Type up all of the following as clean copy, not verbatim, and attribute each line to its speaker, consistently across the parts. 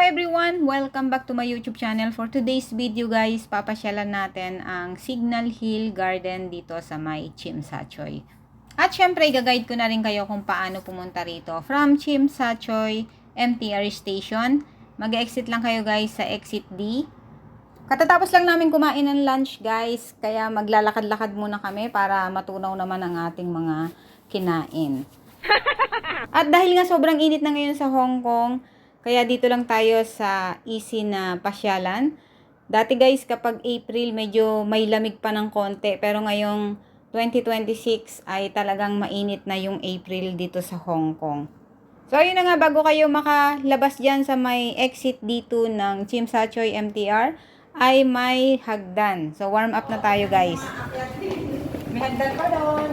Speaker 1: everyone! Welcome back to my YouTube channel. For today's video guys, papasyalan natin ang Signal Hill Garden dito sa may Chimsachoy. At syempre, i-guide ko na rin kayo kung paano pumunta rito. From Chimsachoy MTR Station, mag-exit lang kayo guys sa exit D. Katatapos lang namin kumain ng lunch guys, kaya maglalakad-lakad muna kami para matunaw naman ang ating mga kinain. At dahil nga sobrang init na ngayon sa Hong Kong, kaya dito lang tayo sa easy na pasyalan. Dati guys, kapag April, medyo may lamig pa ng konti. Pero ngayong 2026 ay talagang mainit na yung April dito sa Hong Kong. So, ayun na nga, bago kayo makalabas dyan sa may exit dito ng Chimsachoy MTR, ay may hagdan. So, warm up na tayo guys. May hagdan pa doon.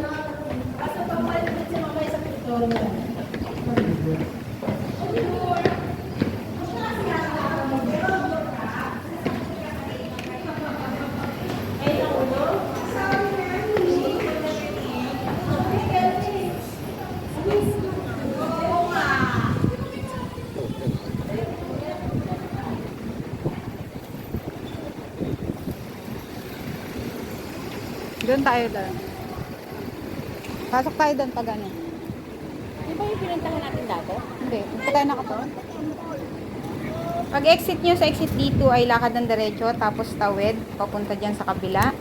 Speaker 1: Doon tayo doon. Pasok tayo doon pag ano.
Speaker 2: Di ba yung pinuntahan natin dati?
Speaker 1: Hindi, hindi tayo nakatoon. Pag exit nyo sa exit D2 ay lakad ng diretso, tapos tawid, papunta dyan sa kabila.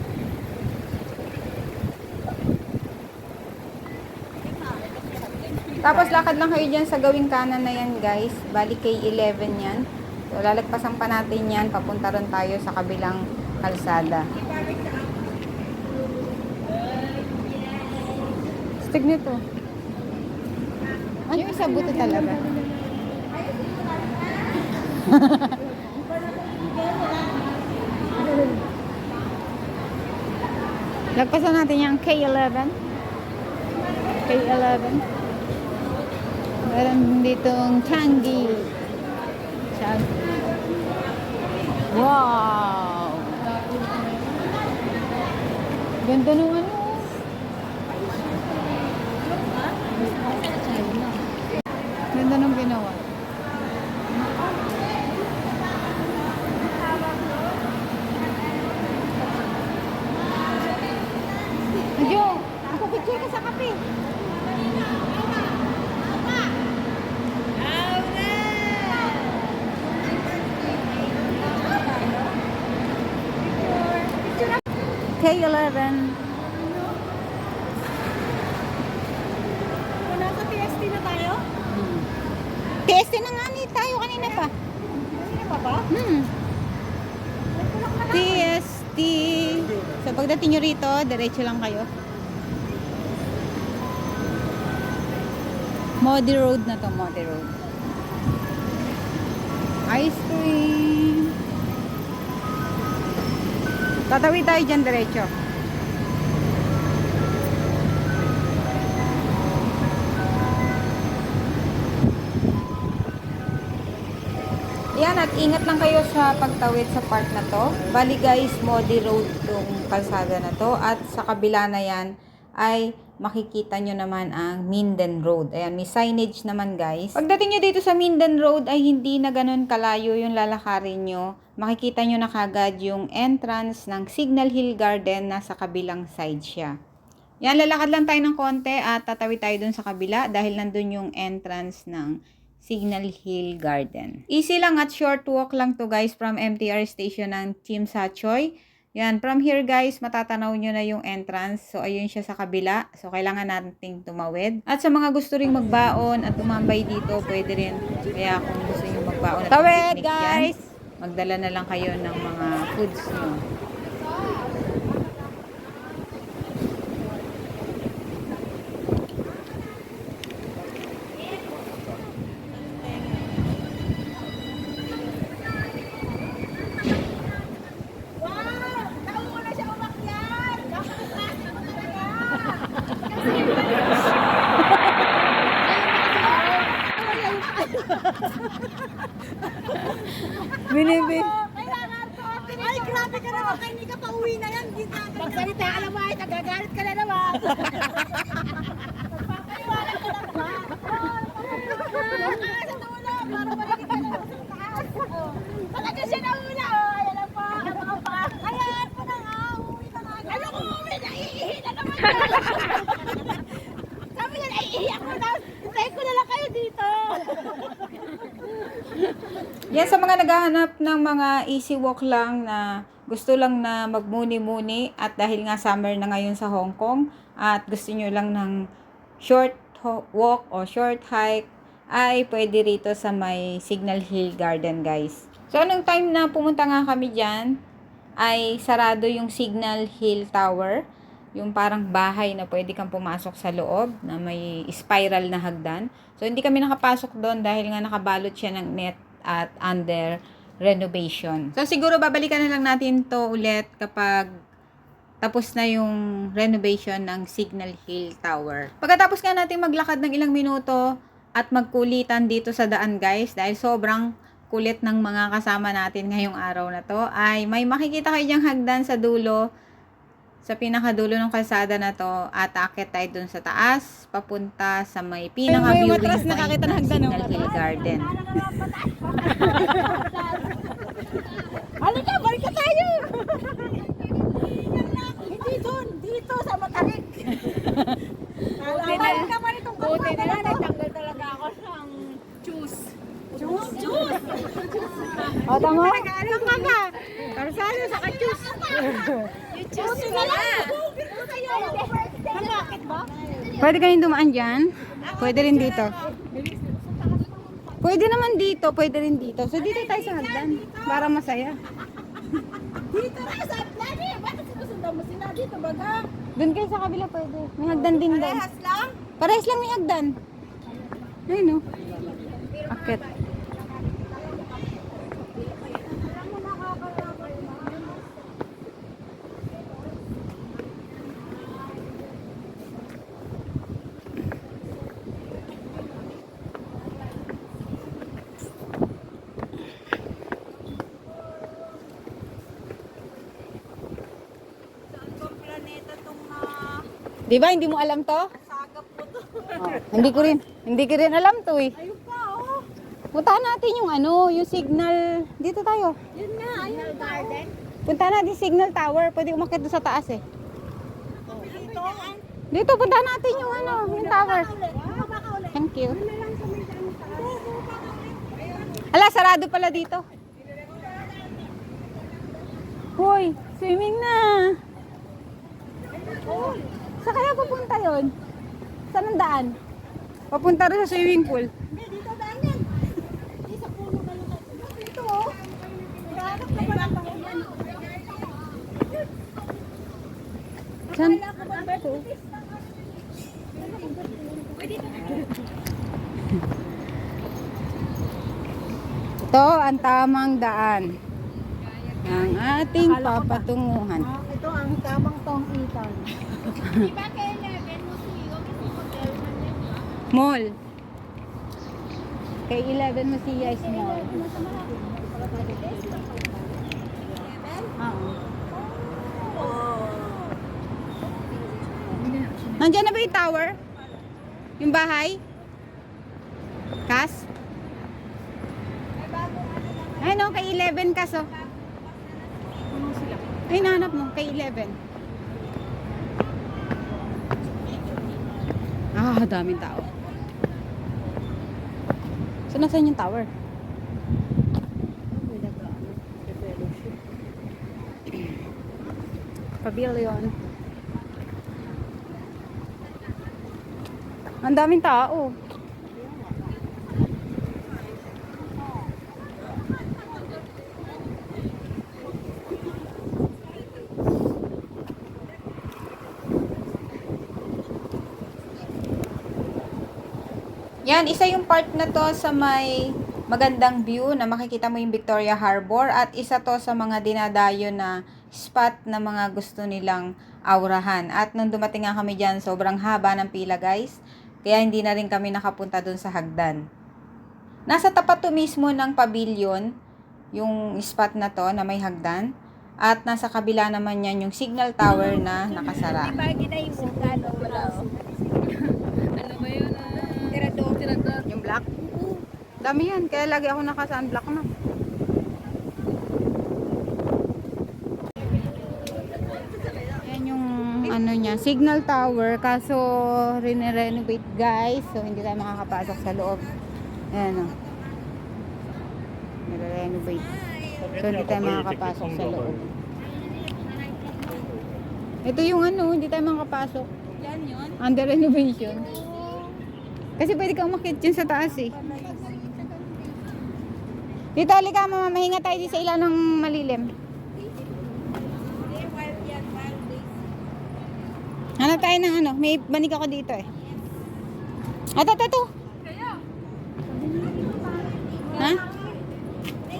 Speaker 1: Tapos lakad lang kayo dyan sa gawing kanan na yan guys. Bali K11 yan. So lalagpasan pa natin yan, papunta rin tayo sa kabilang kalsada. Stig nito. Ano yung isa buto talaga? Lagpasan natin yung K11. K11. Meron ditong Changi. Wow! Ganda nung ano. Ganda nung ginawa. Adyo, ako picture ka sa kape. K11.
Speaker 2: Nasa TST na tayo?
Speaker 1: TST na nga ni tayo kanina pa.
Speaker 2: Sino pa ba?
Speaker 1: TST. So pagdating nyo rito, diretso lang kayo. Modi Road na to, Modi Road. Ice cream. Tatawid tayo dyan diretso. Yan, at ingat lang kayo sa pagtawid sa part na to. Bali guys, Modi Road tong kalsada na to. At sa kabila na yan ay makikita nyo naman ang Minden Road. Ayan, may signage naman guys. Pagdating nyo dito sa Minden Road ay hindi na ganun kalayo yung lalakarin nyo. Makikita nyo na kagad yung entrance ng Signal Hill Garden, nasa kabilang side siya. Yan, lalakad lang tayo ng konti at tatawid tayo dun sa kabila dahil nandun yung entrance ng Signal Hill Garden. Easy lang at short walk lang to guys from MTR station ng Chimsachoy. Yan, from here guys, matatanaw nyo na yung entrance. So, ayun siya sa kabila. So, kailangan nating tumawid. At sa mga gusto ring magbaon at tumambay dito, pwede rin. Kaya kung gusto nyo magbaon at
Speaker 2: Tawid
Speaker 1: picnic
Speaker 2: guys!
Speaker 1: yan, magdala na lang kayo ng mga foods nyo. Binibi.
Speaker 2: Ay, grabe ka naman. Kaya hindi ka pa uwi na yan. Magsalita ka naman. Nagagalit ka na naman. Pagpapaliwanag ka na naman. Sa dulo. Para maligid ka na sa taas.
Speaker 1: Yan sa mga naghahanap ng mga easy walk lang na gusto lang na magmuni-muni at dahil nga summer na ngayon sa Hong Kong at gusto nyo lang ng short walk o short hike ay pwede rito sa may Signal Hill Garden guys. So anong time na pumunta nga kami dyan ay sarado yung Signal Hill Tower, yung parang bahay na pwede kang pumasok sa loob na may spiral na hagdan. So hindi kami nakapasok doon dahil nga nakabalot siya ng net at under renovation. So siguro babalikan na lang natin to ulit kapag tapos na yung renovation ng Signal Hill Tower. Pagkatapos nga natin maglakad ng ilang minuto at magkulitan dito sa daan guys, dahil sobrang kulit ng mga kasama natin ngayong araw na to, ay may makikita kayo diyang hagdan sa dulo, sa pinakadulo ng kalsada na to, at akit tayo dun sa taas, papunta sa may pinaka-viewing point ng Signal Hill Garden.
Speaker 2: Halika, balik ka tayo! Hindi doon, dito sa matarik. Balik ka pa nitong
Speaker 3: Buti na lang, nagtanggal talaga ako ng juice.
Speaker 2: Juice!
Speaker 1: O, tama?
Speaker 2: Ano ka ba? Karsano sa ka-juice. Juice na lang! Bakit ba?
Speaker 1: Pwede kayong dumaan dyan. Pwede rin dito. Pwede naman dito, pwede rin dito. So, dito tayo sa hagdan. Para masaya.
Speaker 2: Dito na sa Atlani! Bakit sinusundan mo sila dito baga?
Speaker 1: Doon kayo sa kabila pwede. May hagdan din doon.
Speaker 2: Parehas lang?
Speaker 1: Parehas lang may hagdan. Ayun o. Akit. Di ba hindi mo alam to?
Speaker 2: Sagap mo to.
Speaker 1: Oh, hindi ko rin alam to eh.
Speaker 2: Ayun pa oh.
Speaker 1: Puntahan natin yung yung signal. Dito tayo.
Speaker 2: Yun na, ayun garden.
Speaker 1: Puntahan natin signal tower. Pwede umakyat doon sa taas eh.
Speaker 2: Dito.
Speaker 1: Dito, puntahan natin yung yung tower.
Speaker 2: Baka ulit.
Speaker 1: Thank you.
Speaker 2: Yun na lang sa may daan sa
Speaker 1: Ala, sarado pala dito. Hoy, swimming na. Saan kaya pupunta yun? Saan ang daan? Papunta rin sa swimming pool.
Speaker 2: Hindi, dito daan yan. Di sa puno na lang. Dito oh. Naghahanap ka pa ng pangunan.
Speaker 1: Saan? Ito ang tamang daan ng ating papatunguhan.
Speaker 2: Ito ang tamang tong-itan.
Speaker 1: Mall. Kay 11 mo si Yais Mall. Nandiyan na ba yung tower? Yung bahay? Kas? Ay no, kay 11 kas oh. Ay, nahanap mo, kay 11. Ah, daming tao. So, nasaan yung tower? Pavilion. Ang daming tao. Yan, isa yung part na to sa may magandang view na makikita mo yung Victoria Harbor at isa to sa mga dinadayo na spot na mga gusto nilang aurahan. At nung dumating nga kami dyan, sobrang haba ng pila guys. Kaya hindi na rin kami nakapunta dun sa hagdan. Nasa tapat to mismo ng pavilion, yung spot na to na may hagdan. At nasa kabila naman yan yung signal tower na nakasara.
Speaker 2: Di ba ginay mo gano wala?
Speaker 3: Ano ba yun? Tirador.
Speaker 1: Yung black? Dami yan. Kaya lagi ako naka-sunblock na. Yan yung niya, signal tower. Kaso rin-renovate guys. So hindi tayo makakapasok sa loob. Ayan o. nagre-renovate. So, hindi tayo makakapasok sa loob. Ito yung ano, hindi tayo makakapasok.
Speaker 3: Yan yun.
Speaker 1: Under renovation. Kasi pwede kang umakyat dyan sa taas eh. Dito, halika mama, mahinga tayo di sa ilan ng malilim. Hanap tayo ng ano, may banig ako dito eh. Ito. Ha?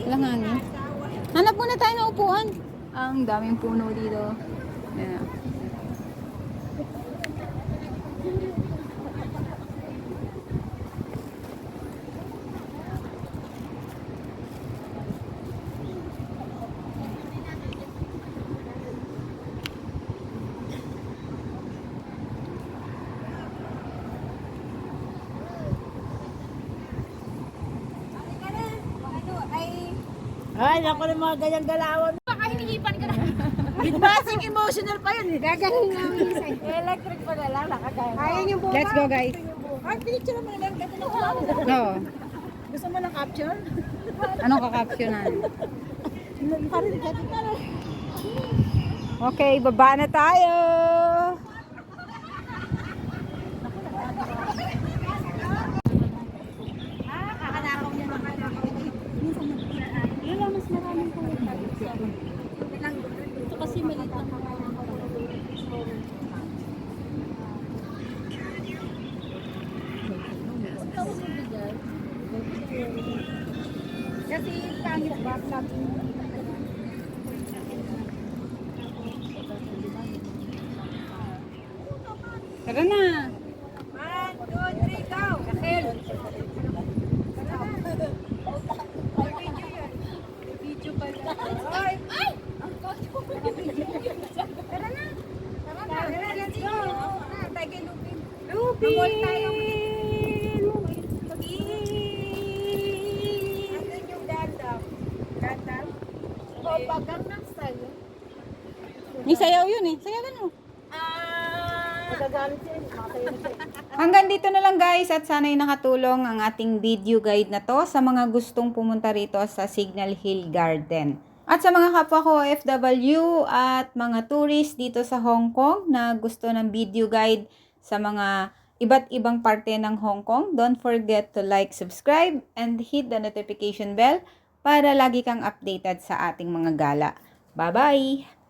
Speaker 1: Walang hangin. Hanap muna tayo ng upuan. Ang daming puno dito. Ayan.
Speaker 2: Ay, naku ng mga ganyang galawan.
Speaker 3: Baka hinihipan ka na.
Speaker 2: With basic emotional pa yun eh. Gagaling namin isa.
Speaker 3: Electric pa na lang, nakagaya.
Speaker 2: Ayaw yung buka.
Speaker 1: Let's go guys.
Speaker 2: Ay, pinicture mo na lang. Ganda na ako.
Speaker 1: No.
Speaker 2: Gusto mo ng capture?
Speaker 1: Anong kakapsyonan?
Speaker 2: Parang ganda ka lang.
Speaker 1: Okay, baba na tayo.
Speaker 2: Kakanakaw niya mga kanakaw. Yun lang, mas maraming po. Ito kasi maliit ang mga kasi pangit ba?
Speaker 1: Tara na.
Speaker 2: 1, 2, 3, go! Kahel! Video pala. Ay! Ay! Tara na! Tara na! Let's go! Tayo kay Lupin. Lupin! Mabol tayo. Andun yung Gandalf. Gandalf? O, Gangnam Style.
Speaker 1: May sayaw yun eh. Sayawan mo.
Speaker 2: Magagalit siya. Makasayo na siya.
Speaker 1: Hanggang dito na lang guys at sana'y nakatulong ang ating video guide na to sa mga gustong pumunta rito sa Signal Hill Garden. At sa mga kapwa ko OFW at mga tourist dito sa Hong Kong na gusto ng video guide sa mga iba't ibang parte ng Hong Kong, don't forget to like, subscribe, and hit the notification bell para lagi kang updated sa ating mga gala. Bye-bye!